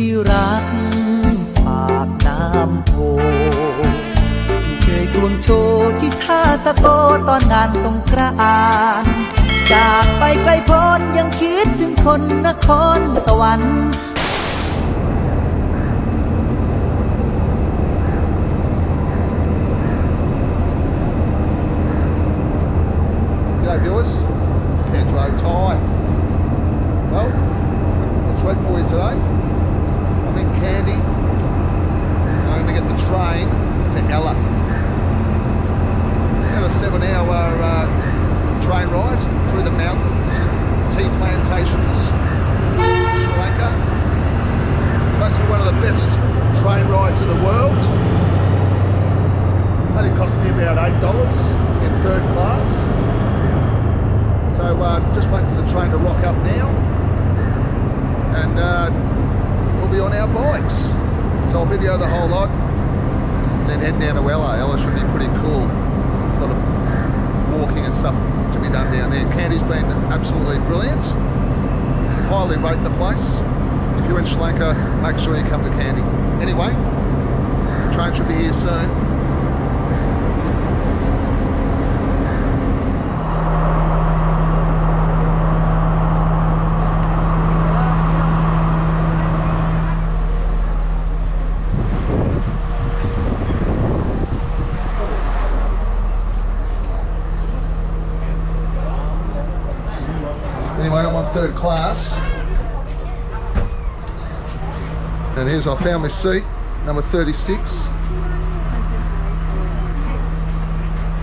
ที่รักปากน้ำโพเคยควงโชว์ที่ท่าตะโกตอนงานสงกรานต์จากไปไกลโพ้นยังคิดถึงคนนครสวรรค์ G'day viewers, Pedro Thai. Well, a treat for you today. I'm in Kandy. I'm going to get the train to Ella. Had a 7-hour train ride through the mountains, tea plantations, Sri Lanka. It's supposed to be one of the best train rides in the world. Only cost me about $8 in third class. So just waiting for the train to rock up now, and we'll be on our bikes. So I'll video the whole lot, then head down to Ella. Ella should be pretty cool. A lot of walking and stuff to be done down there. Kandy's been absolutely brilliant. Highly rate the place. If you're in Sri Lanka, make sure you come to Kandy. Anyway, train should be here soon. Anyway, I'm on third class, and here's I found my seat, number 36.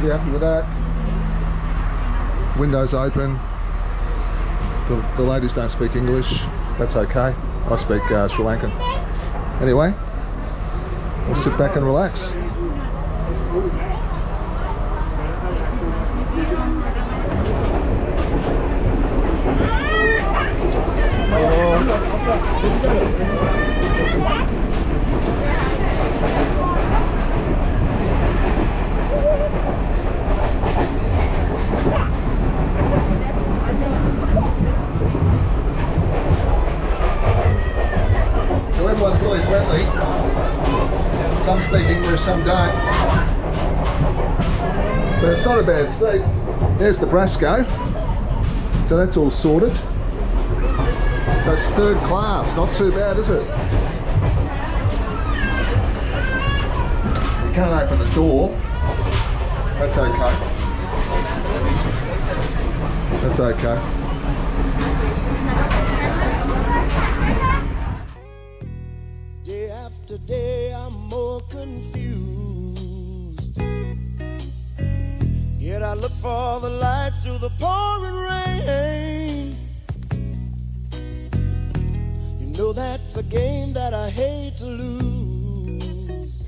You happy with that? Windows open. The ladies don't speak English. That's okay. I speak Sri Lankan. Anyway, we'll sit back and relax. So everyone's really friendly. Some speak English, some don't. But it's not a bad seat. There's the Brasco. So that's all sorted. So it's third class, not too bad, is it? You can't open the door. That's okay. That's okay. Day after day I'm more confused. Yet I look for the light through the pouring rain. You know that's a game that I hate to lose,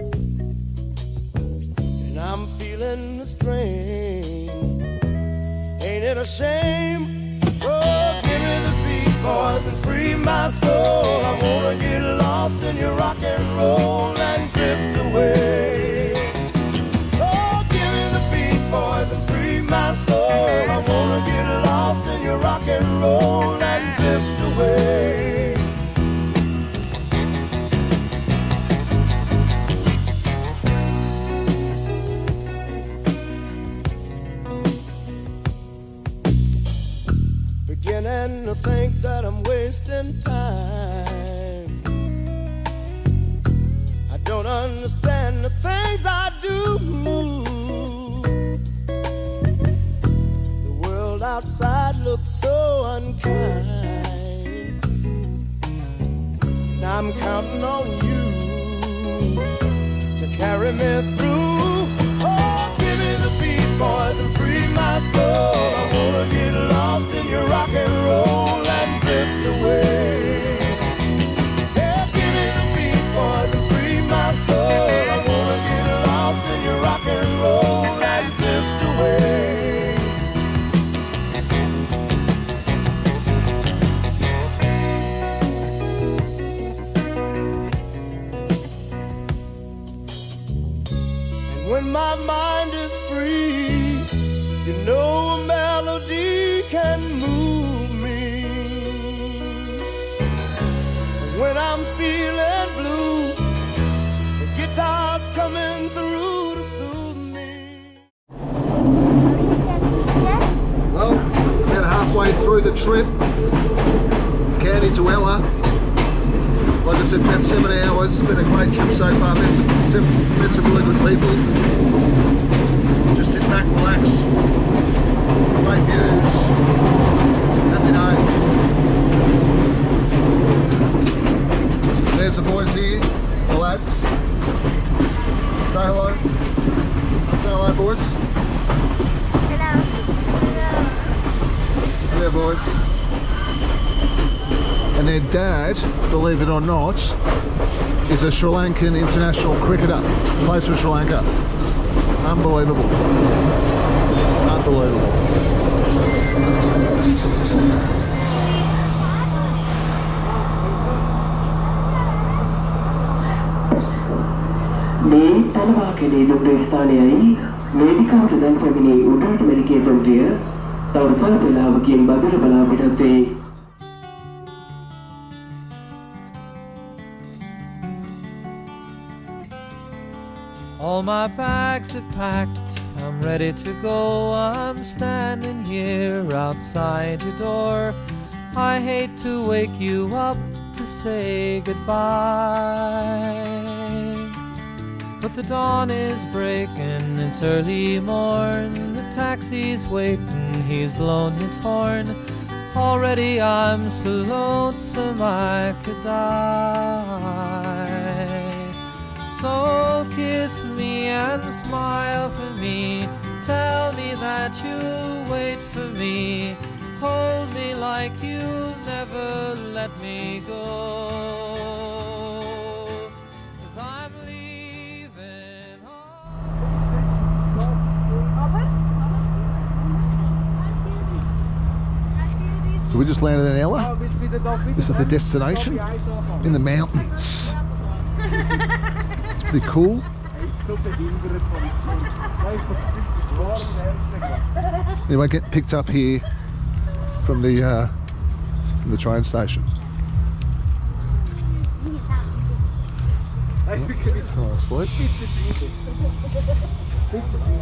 and I'm feeling the strain. Ain't it a shame? Oh, give me the beat, boys, and free my soul. I wanna get lost in your rock and roll and drift away. Oh, give me the beat, boys, and free my soul. I wanna get lost in your rock and roll and drift away. Beginning to think that I'm wasting time. I don't understand the things I do. The world outside looks so unkind, and I'm counting on you to carry me through. Oh, give me the beat, boys, and free my soul. I wanna get lost in your rock and roll and drift away. Yeah, give me the beat, boys, and free my soul. I wanna get lost in your rock and roll and drift away. And when my mind is free, you know a melody can move me. When I'm feeling blue. The guitar's coming through to soothe me. Well, about halfway through the trip, Kandy to Ella. Like I said, it's about 7 hours. It's been a great trip so far. Met some really good people. Just sit back, relax. Great views. Happy days. There's the boys here, the lads. Say hello. Say hello, boys. Hello. Yeah, boys. And their dad, believe it or not, is a Sri Lankan international cricketer. Plays for Sri Lanka. Unbelievable. Unbelievable. මේ තලවාකේ දුම්රිය ස්ථානයයි වේදිකාවට දැන් පැමිණි උඩරට මෙරිකේ දුම්රිය තව සල්ප වේලාවකින් බදල බලා පිටත් වේ. All my bags are packed, I'm ready to go. I'm standing here outside your door. I hate to wake you up to say goodbye, but the dawn is breaking, it's early morn. The taxi's waiting, he's blown his horn. Already I'm so lonesome I could die. So kiss me and smile for me. Tell me that you'll wait for me. Hold me like you'll never let me go. 'Cause I'm leaving So we just landed in Ella. This is the destination in the mountains. It's pretty cool. Anyway, get picked up here from the train station. Oh, sleep.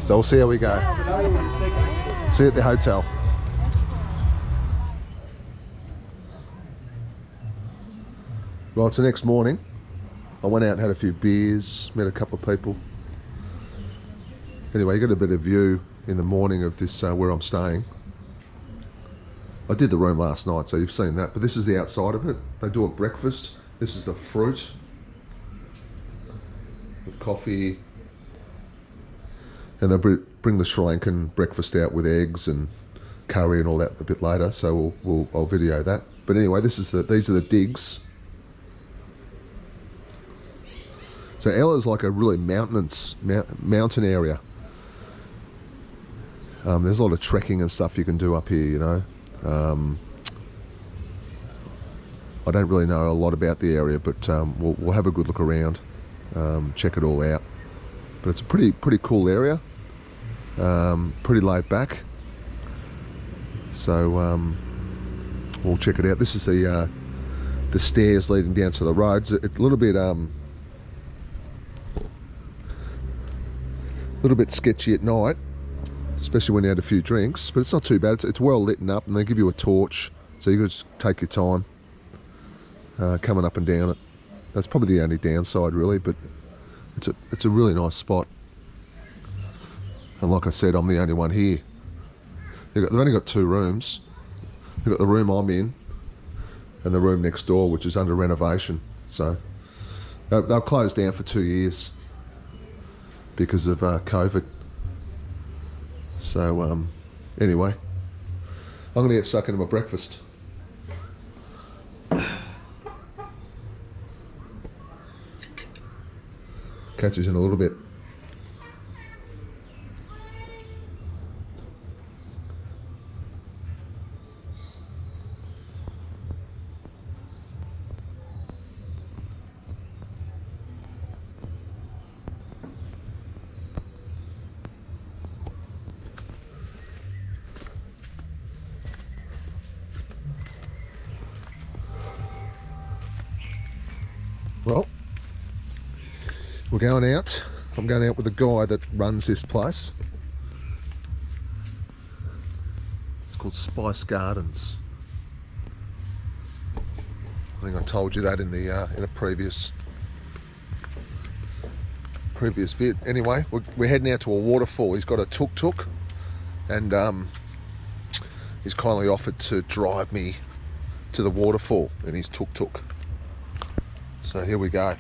So we'll see how we go. See you at the hotel. Well, it's the next morning. I went out and had a few beers, met a couple of people. Anyway, you get a bit of view in the morning of this where I'm staying. I did the room last night, so you've seen that, but this is the outside of it. They do a breakfast. This is the fruit with coffee, and they bring the Sri Lankan breakfast out with eggs and curry and all that a bit later, so I'll video that. But anyway, these are the digs. So Ella's like a really mountain area. There's a lot of trekking and stuff you can do up here, you know. I don't really know a lot about the area, but we'll have a good look around, check it all out. But it's a pretty cool area, pretty laid back. So we'll check it out. This is the stairs leading down to the roads. It's a little bit sketchy at night, especially when you had a few drinks, but it's not too bad. It's well lit up, and they give you a torch, so you can just take your time coming up and down it. That's probably the only downside, really, but it's a really nice spot. And like I said, I'm the only one here. They've only got 2 rooms. They've got the room I'm in and the room next door, which is under renovation. So they'll close down for 2 years because of COVID. So anyway, I'm gonna get stuck into my breakfast. Catch you in a little bit. We're going out. I'm going out with the guy that runs this place. It's called Spice Gardens. I think I told you that in a previous vid. Anyway, we're heading out to a waterfall. He's got a tuk-tuk, and he's kindly offered to drive me to the waterfall in his tuk-tuk. So here we go.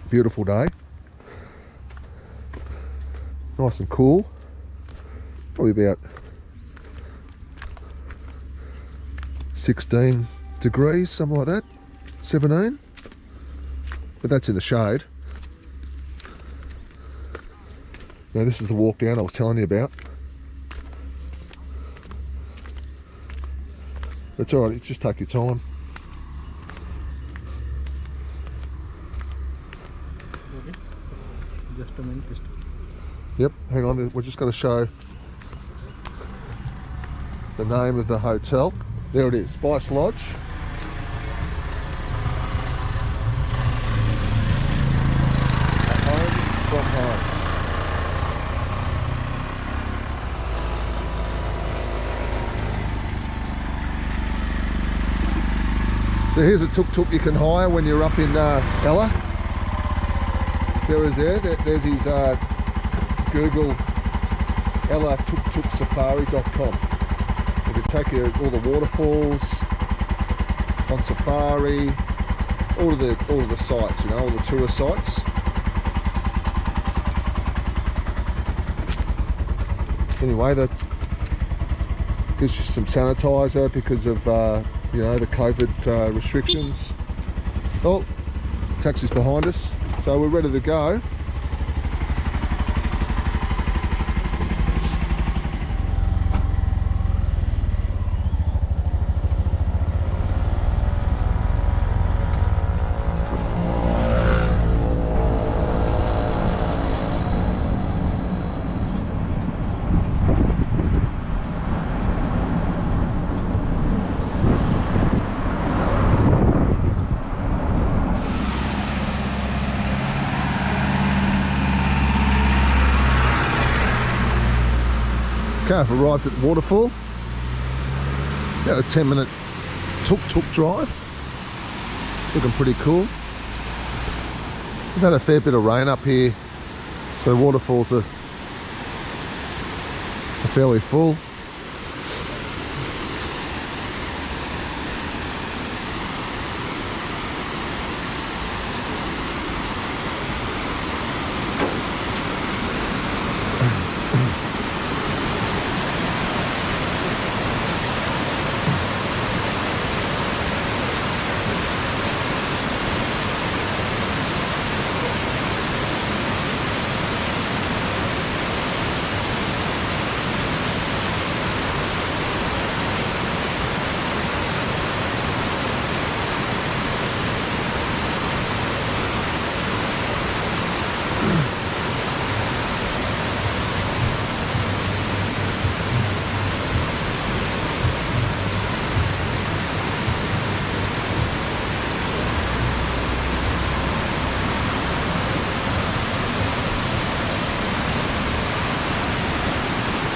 Beautiful day. Nice and cool. Probably about 16 degrees, something like that. 17. But that's in the shade. Now this is the walk down I was telling you about. It's alright, just take your time. Just a minute. Yep, hang on, we're just going to show the name of the hotel. There it is, Spice Lodge. At home from home. So here's a tuk-tuk you can hire when you're up in Ella. There's his Google Ella tuk-tuk-safari.com. It can take you all the waterfalls on safari, all of the sites, you know, all the tourist sites. Anyway, that gives you some sanitizer because of you know, the COVID restrictions. Oh, taxi's behind us, so we're ready to go. Okay, I've arrived at the waterfall. About a 10-minute tuk-tuk drive. Looking pretty cool. We've had a fair bit of rain up here, so the waterfalls are fairly full.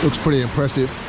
Looks pretty impressive.